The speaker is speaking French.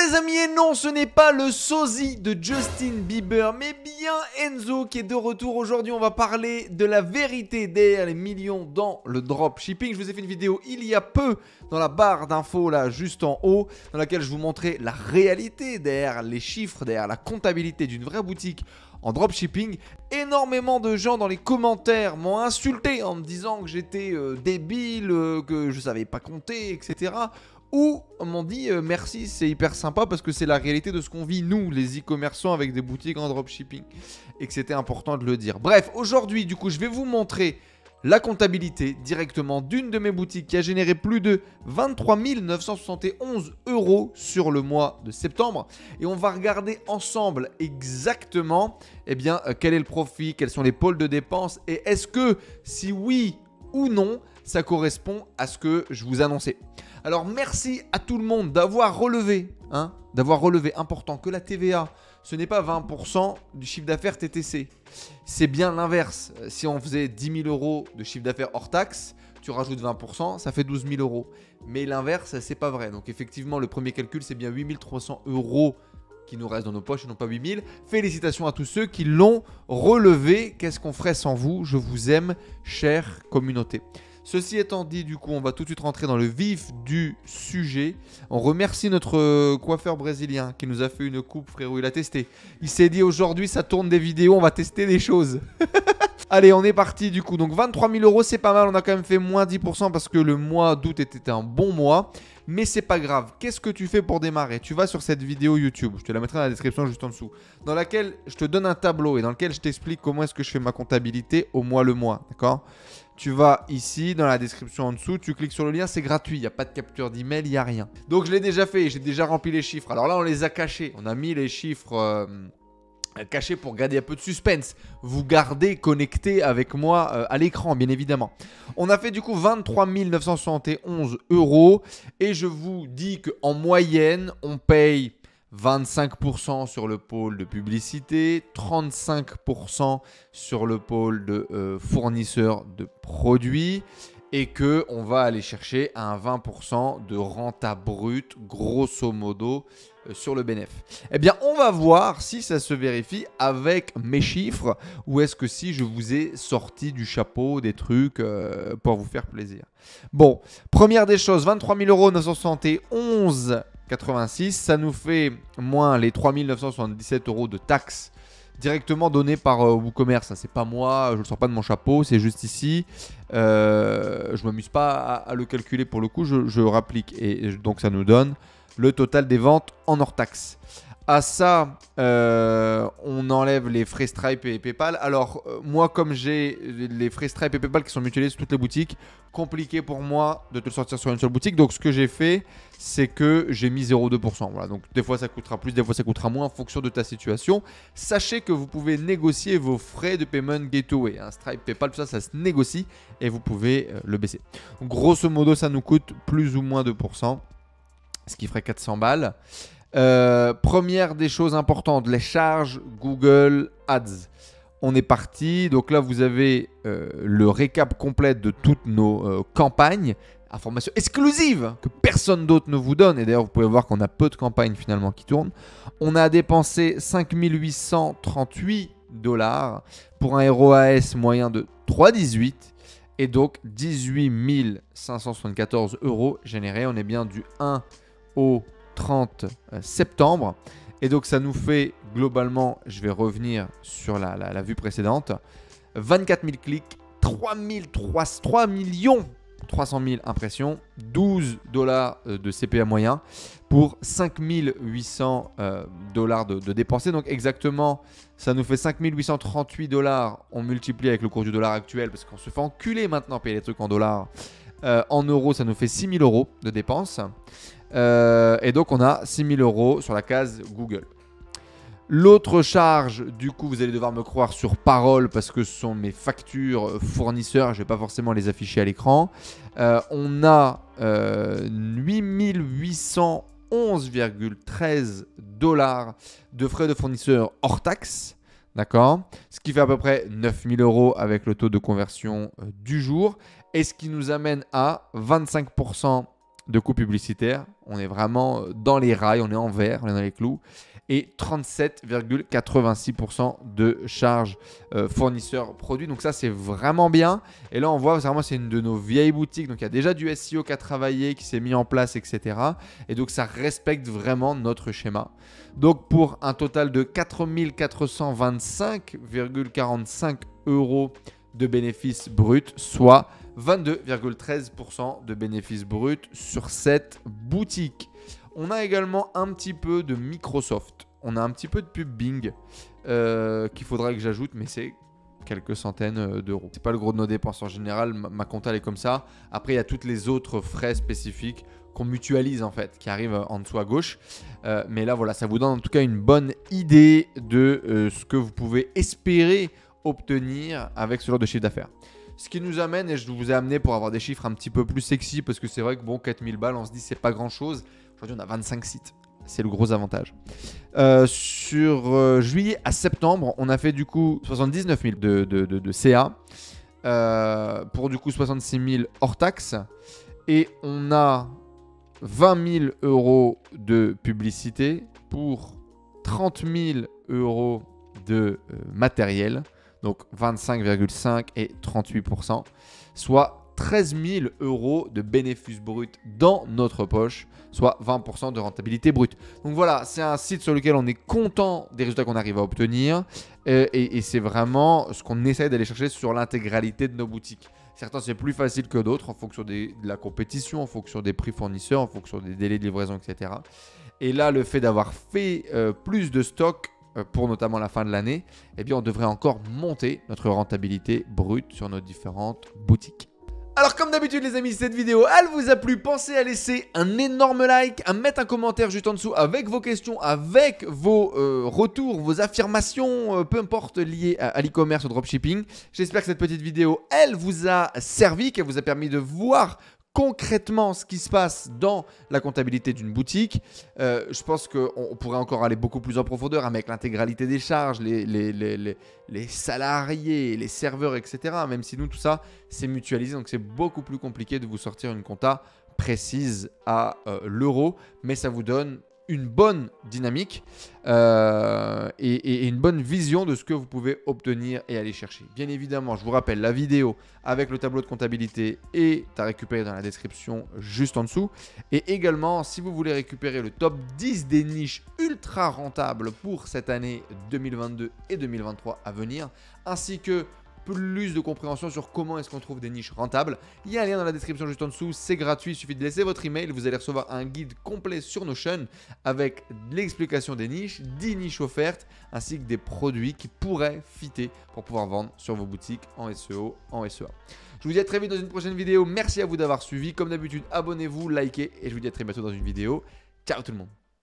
les amis, et non, ce n'est pas le sosie de Justin Bieber, mais bien Enzo qui est de retour. Aujourd'hui, on va parler de la vérité derrière les millions dans le dropshipping. Je vous ai fait une vidéo il y a peu dans la barre d'infos là, juste en haut, dans laquelle je vous montrais la réalité derrière les chiffres, derrière la comptabilité d'une vraie boutique en dropshipping. Énormément de gens dans les commentaires m'ont insulté en me disant que j'étais débile, que je savais pas compter, etc. Ou m'ont dit merci, c'est hyper sympa parce que c'est la réalité de ce qu'on vit nous, les e-commerçants avec des boutiques en dropshipping, et que c'était important de le dire. Bref, aujourd'hui, du coup, je vais vous montrer la comptabilité directement d'une de mes boutiques qui a généré plus de 23 971 € sur le mois de septembre. Et on va regarder ensemble exactement quel est le profit, quels sont les pôles de dépenses et est-ce que, si oui ou non, ça correspond à ce que je vous annonçais. Alors merci à tout le monde d'avoir relevé, important que la TVA, ce n'est pas 20% du chiffre d'affaires TTC. C'est bien l'inverse. Si on faisait 10 000 € de chiffre d'affaires hors taxe, tu rajoutes 20%, ça fait 12 000 €. Mais l'inverse, c'est pas vrai. Donc effectivement, le premier calcul, c'est bien 8 300 € qui nous restent dans nos poches et non pas 8 000. Félicitations à tous ceux qui l'ont relevé. Qu'est-ce qu'on ferait sans vous? Je vous aime, chère communauté. Ceci étant dit, du coup, on va tout de suite rentrer dans le vif du sujet. On remercie notre coiffeur brésilien qui nous a fait une coupe, frérot. Il a testé. Il s'est dit aujourd'hui, ça tourne des vidéos, on va tester des choses. Allez, on est parti du coup. Donc 23 000 €, c'est pas mal. On a quand même fait moins 10% parce que le mois d'août était un bon mois. Mais c'est pas grave. Qu'est-ce que tu fais pour démarrer? Tu vas sur cette vidéo YouTube. Je te la mettrai dans la description juste en dessous. Dans laquelle je te donne un tableau et dans lequel je t'explique comment est-ce que je fais ma comptabilité au mois le mois. D'accord? Tu vas ici, dans la description en dessous, tu cliques sur le lien, c'est gratuit, il n'y a pas de capture d'email, il n'y a rien. Donc je l'ai déjà fait, j'ai déjà rempli les chiffres. Alors là, on les a cachés, on a mis les chiffres cachés pour garder un peu de suspense. Vous gardez connecté avec moi à l'écran, bien évidemment. On a fait du coup 23 971 € et je vous dis qu'en moyenne, on paye 25% sur le pôle de publicité, 35% sur le pôle de fournisseurs de produits et qu'on va aller chercher un 20% de renta brute, grosso modo, sur le bénéfice. Eh bien, on va voir si ça se vérifie avec mes chiffres ou est-ce que si je vous ai sorti du chapeau des trucs pour vous faire plaisir. Bon, première des choses, 23 971 86, ça nous fait moins les 3 977 € de taxes directement données par WooCommerce. C'est pas moi, je ne le sors pas de mon chapeau, c'est juste ici. Je ne m'amuse pas à le calculer pour le coup, je rapplique. Et donc ça nous donne le total des ventes en hors taxe. À ça, on enlève les frais Stripe et PayPal. Alors, moi, comme j'ai les frais Stripe et PayPal qui sont mutualisés sur toutes les boutiques, compliqué pour moi de te le sortir sur une seule boutique. Donc, ce que j'ai fait, c'est que j'ai mis 0,2%. Voilà. Donc, des fois, ça coûtera plus, des fois, ça coûtera moins en fonction de ta situation. Sachez que vous pouvez négocier vos frais de paiement gateway. Stripe, PayPal, tout ça, ça se négocie et vous pouvez le baisser. Donc, grosso modo, ça nous coûte plus ou moins 2%, ce qui ferait 400 balles. Première des choses importantes, les charges Google Ads. On est parti. Donc là, vous avez le récap complet de toutes nos campagnes. Information exclusive que personne d'autre ne vous donne. Et d'ailleurs, vous pouvez voir qu'on a peu de campagnes finalement qui tournent. On a dépensé 5 838 $ pour un ROAS moyen de 3,18 et donc 18 574 € générés. On est bien du 1 au 30 septembre. Et donc, ça nous fait globalement, je vais revenir sur la vue précédente, 24 000 clics, 3 300 000 impressions, 12 $ de CPA moyen pour 5 800 $ de dépensés. Donc, exactement, ça nous fait 5 838 $. On multiplie avec le cours du dollar actuel parce qu'on se fait enculer maintenant payer les trucs en dollars. En euros, ça nous fait 6 000 € de dépenses. Et donc, on a 6 000 € sur la case Google. L'autre charge, du coup, vous allez devoir me croire sur parole parce que ce sont mes factures fournisseurs. Je ne vais pas forcément les afficher à l'écran. On a 8 811,13 $ de frais de fournisseur hors taxe. D'accord? Ce qui fait à peu près 9 000 € avec le taux de conversion du jour. Et ce qui nous amène à 25% de coûts publicitaires. On est vraiment dans les rails, on est en vert, on est dans les clous. Et 37,86% de charges fournisseurs produits. Donc ça, c'est vraiment bien. Et là, on voit vraiment, c'est une de nos vieilles boutiques. Donc il y a déjà du SEO qui a travaillé, qui s'est mis en place, etc. Et donc ça respecte vraiment notre schéma. Donc pour un total de 4 425,45 € de bénéfices bruts, soit 22,13% de bénéfices bruts sur cette boutique. On a également un petit peu de Microsoft. On a un petit peu de pub Bing qu'il faudrait que j'ajoute, mais c'est quelques centaines d'euros. C'est pas le gros de nos dépenses en général. Ma compta elle est comme ça. Après, il y a toutes les autres frais spécifiques qu'on mutualise en fait, qui arrivent en dessous à gauche. Mais là, voilà, ça vous donne en tout cas une bonne idée de ce que vous pouvez espérer obtenir avec ce genre de chiffre d'affaires. Ce qui nous amène, et je vous ai amené pour avoir des chiffres un petit peu plus sexy, parce que c'est vrai que bon, 4000 balles, on se dit c'est pas grand chose. Aujourd'hui, on a 25 sites. C'est le gros avantage. Sur juillet à septembre, on a fait du coup 79 000 de CA pour du coup 66 000 hors taxe. Et on a 20 000 € de publicité pour 30 000 € de matériel. Donc 25,5 et 38%, soit 13 000 € de bénéfices bruts dans notre poche, soit 20% de rentabilité brute. Donc voilà, c'est un site sur lequel on est content des résultats qu'on arrive à obtenir et c'est vraiment ce qu'on essaye d'aller chercher sur l'intégralité de nos boutiques. Certains, c'est plus facile que d'autres en fonction de la compétition, en fonction des prix fournisseurs, en fonction des délais de livraison, etc. Et là, le fait d'avoir fait plus de stock pour notamment la fin de l'année, eh bien on devrait encore monter notre rentabilité brute sur nos différentes boutiques. Alors comme d'habitude les amis, cette vidéo elle vous a plu, pensez à laisser un énorme like, à mettre un commentaire juste en dessous avec vos questions, avec vos retours, vos affirmations, peu importe liées à l'e-commerce, au dropshipping. J'espère que cette petite vidéo elle vous a servi, qu'elle vous a permis de voir concrètement ce qui se passe dans la comptabilité d'une boutique. Je pense qu'on pourrait encore aller beaucoup plus en profondeur avec l'intégralité des charges, les salariés, les serveurs, etc. Même si nous, tout ça, c'est mutualisé. Donc, c'est beaucoup plus compliqué de vous sortir une compta précise à l'euro. Mais ça vous donne une bonne dynamique et une bonne vision de ce que vous pouvez obtenir et aller chercher. Bien évidemment, je vous rappelle, la vidéo avec le tableau de comptabilité est à récupérer dans la description juste en dessous. Et également, si vous voulez récupérer le top 10 des niches ultra rentables pour cette année 2022 et 2023 à venir, ainsi que plus de compréhension sur comment est-ce qu'on trouve des niches rentables. Il y a un lien dans la description juste en dessous, c'est gratuit, il suffit de laisser votre email, vous allez recevoir un guide complet sur Notion avec l'explication des niches, 10 niches offertes, ainsi que des produits qui pourraient fitter pour pouvoir vendre sur vos boutiques en SEO, en SEA. Je vous dis à très vite dans une prochaine vidéo, merci à vous d'avoir suivi, comme d'habitude abonnez-vous, likez et je vous dis à très bientôt dans une vidéo. Ciao tout le monde.